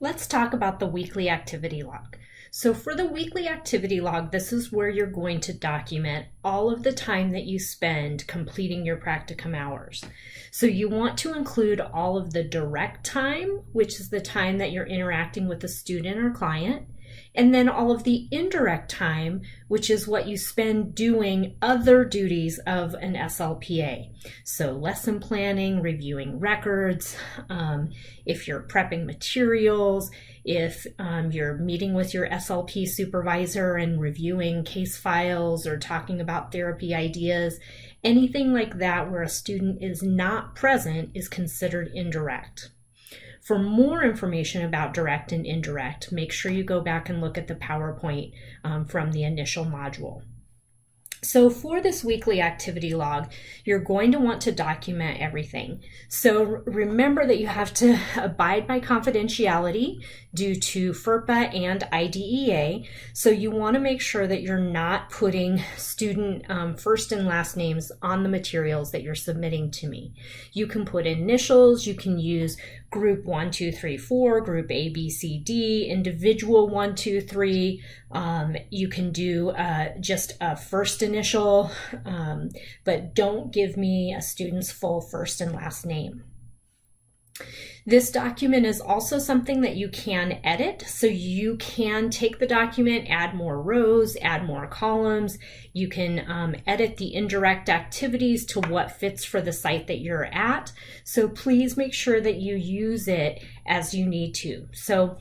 Let's talk about the weekly activity log. So for the weekly activity log, this is where you're going to document all of the time that you spend completing your practicum hours. So you want to include all of the direct time, which is the time that you're interacting with the student or client, and then all of the indirect time, which is what you spend doing other duties of an SLPA. So lesson planning, reviewing records, if you're prepping materials, if you're meeting with your SLP supervisor and reviewing case files or talking about therapy ideas, anything like that where a student is not present is considered indirect. For more information about direct and indirect, make sure you go back and look at the PowerPoint from the initial module. So for this weekly activity log, you're going to want to document everything. So remember that you have to abide by confidentiality due to FERPA and IDEA. So you want to make sure that you're not putting student first and last names on the materials that you're submitting to me. You can put initials, you can use group 1, 2, 3, 4, group A, B, C, D, individual 1, 2, 3. You can do just a first initial, but don't give me a student's full first and last name. This document is also something that you can edit, so you can take the document, add more rows, add more columns. You can edit the indirect activities to what fits for the site that you're at. So please make sure that you use it as you need to. So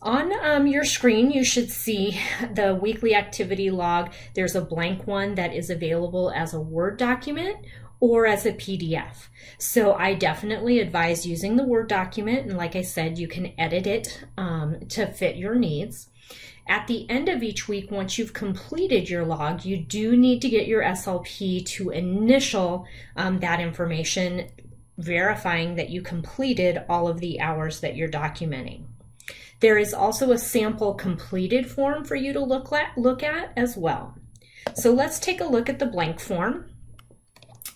on your screen, you should see the weekly activity log. There's a blank one that is available as a Word document or as a PDF. So I definitely advise using the Word document, and like I said, you can edit it to fit your needs. At the end of each week, once you've completed your log, you do need to get your SLP to initial that information, verifying that you completed all of the hours that you're documenting. There is also a sample completed form for you to look at as well. So let's take a look at the blank form.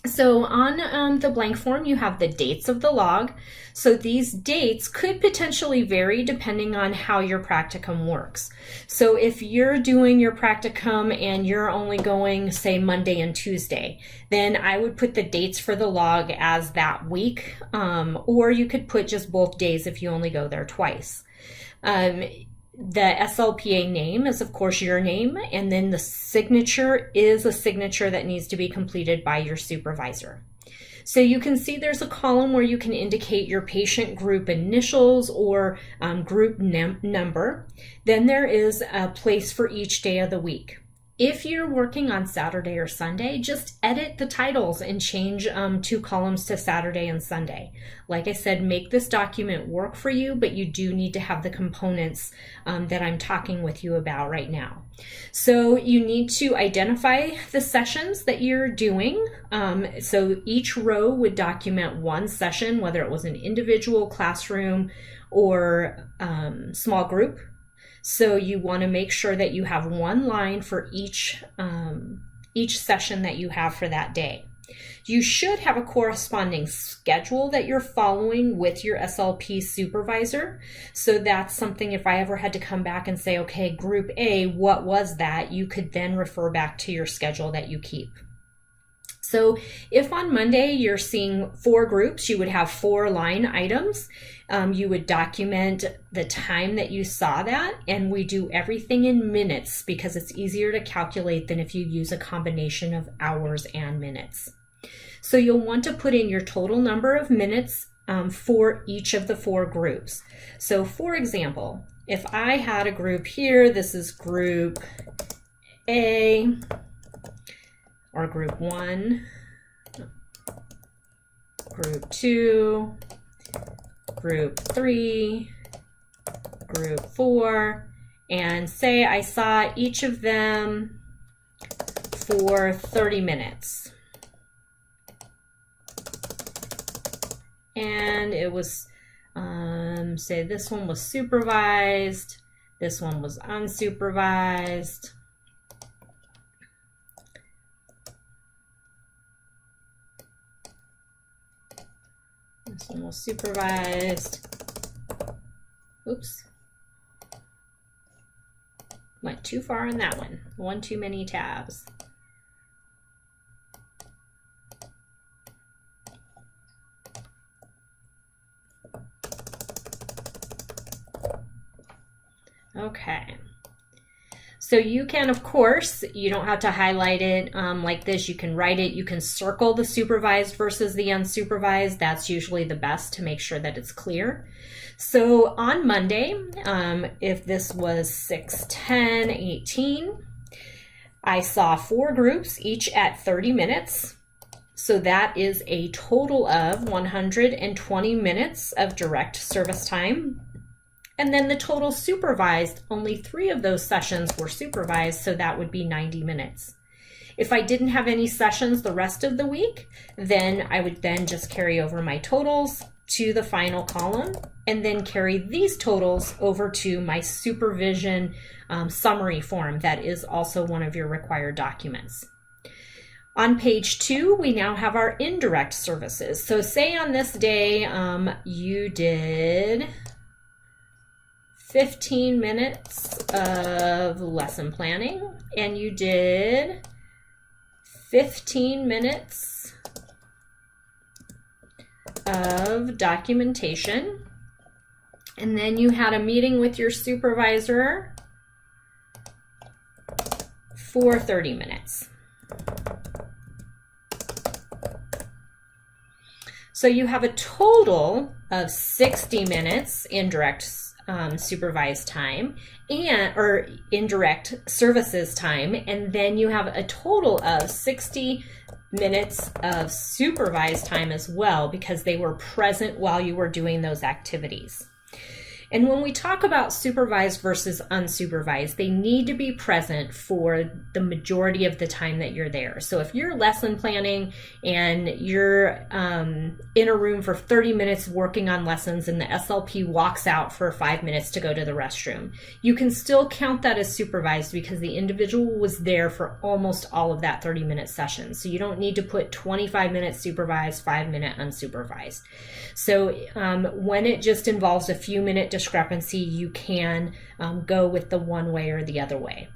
So on the blank form, you have the dates of the log. So these dates could potentially vary depending on how your practicum works. So if you're doing your practicum and you're only going, say, Monday and Tuesday, then I would put the dates for the log as that week, or you could put just both days if you only go there twice. The SLPA name is, of course, your name, and then the signature is a signature that needs to be completed by your supervisor. So you can see there's a column where you can indicate your patient group initials or group number. Then there is a place for each day of the week. If you're working on Saturday or Sunday, just edit the titles and change 2 columns to Saturday and Sunday. Like I said, make this document work for you, but you do need to have the components that I'm talking with you about right now. So you need to identify the sessions that you're doing. So each row would document one session, whether it was an individual, classroom, or small group. So you want to make sure that you have one line for each session that you have for that day. You should have a corresponding schedule that you're following with your SLP supervisor. So that's something, if I ever had to come back and say, okay, group A, what was that? You could then refer back to your schedule that you keep. So if on Monday you're seeing 4 groups, you would have 4 line items. You would document the time that you saw that, and we do everything in minutes because it's easier to calculate than if you use a combination of hours and minutes. So you'll want to put in your total number of minutes for each of the 4 groups. So for example, if I had a group here, this is group A, or group 1, group 2, group 3, group 4, and say I saw each of them for 30 minutes. And it was, say this one was supervised, this one was unsupervised. This one was supervised. Oops. Went too far on that one. One too many tabs. Okay. So you can, of course, you don't have to highlight it like this. You can write it. You can circle the supervised versus the unsupervised. That's usually the best to make sure that it's clear. So on Monday, if this was 6/10/18, I saw 4 groups, each at 30 minutes. So that is a total of 120 minutes of direct service time. And then the total supervised, only 3 of those sessions were supervised, so that would be 90 minutes. If I didn't have any sessions the rest of the week, then I would then just carry over my totals to the final column and then carry these totals over to my supervision summary form. That is also one of your required documents. On page 2, we now have our indirect services. So say on this day you did 15 minutes of lesson planning and you did 15 minutes of documentation, and then you had a meeting with your supervisor for 30 minutes. So you have a total of 60 minutes indirect supervised time or indirect services time, and then you have a total of 60 minutes of supervised time as well, because they were present while you were doing those activities. And when we talk about supervised versus unsupervised, they need to be present for the majority of the time that you're there. So if you're lesson planning and you're in a room for 30 minutes working on lessons and the SLP walks out for 5 minutes to go to the restroom, you can still count that as supervised because the individual was there for almost all of that 30-minute session. So you don't need to put 25 minutes supervised, 5-minute unsupervised. So when it just involves a few minute discrepancy, you can go with the one way or the other way.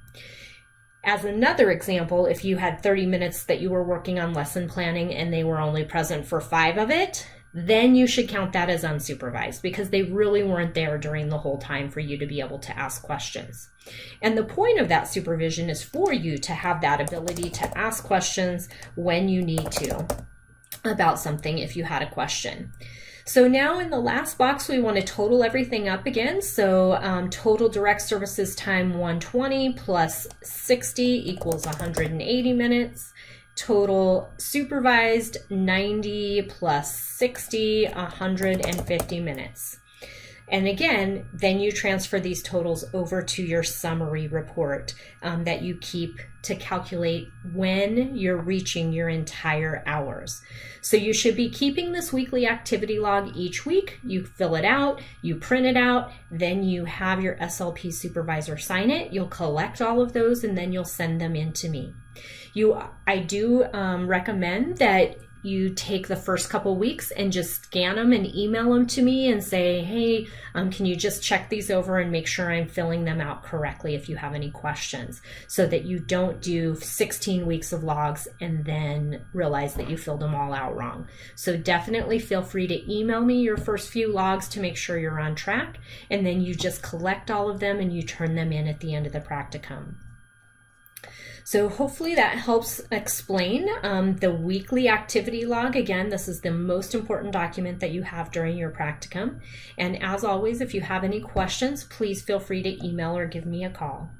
As another example, if you had 30 minutes that you were working on lesson planning and they were only present for 5 of it, then you should count that as unsupervised because they really weren't there during the whole time for you to be able to ask questions. And the point of that supervision is for you to have that ability to ask questions when you need to about something if you had a question. So now in the last box, we want to total everything up again. So total direct services time 120 plus 60 equals 180 minutes. Total supervised 90 plus 60, 150 minutes. And again, then you transfer these totals over to your summary report that you keep to calculate when you're reaching your entire hours. So you should be keeping this weekly activity log each week. You fill it out, you print it out, then you have your SLP supervisor sign it. You'll collect all of those and then you'll send them in to me. I do recommend that you take the first couple weeks and just scan them and email them to me and say, hey, can you just check these over and make sure I'm filling them out correctly if you have any questions, so that you don't do 16 weeks of logs and then realize that you filled them all out wrong. So definitely feel free to email me your first few logs to make sure you're on track, and then you just collect all of them and you turn them in at the end of the practicum. So hopefully that helps explain the weekly activity log. Again, this is the most important document that you have during your practicum. And as always, if you have any questions, please feel free to email or give me a call.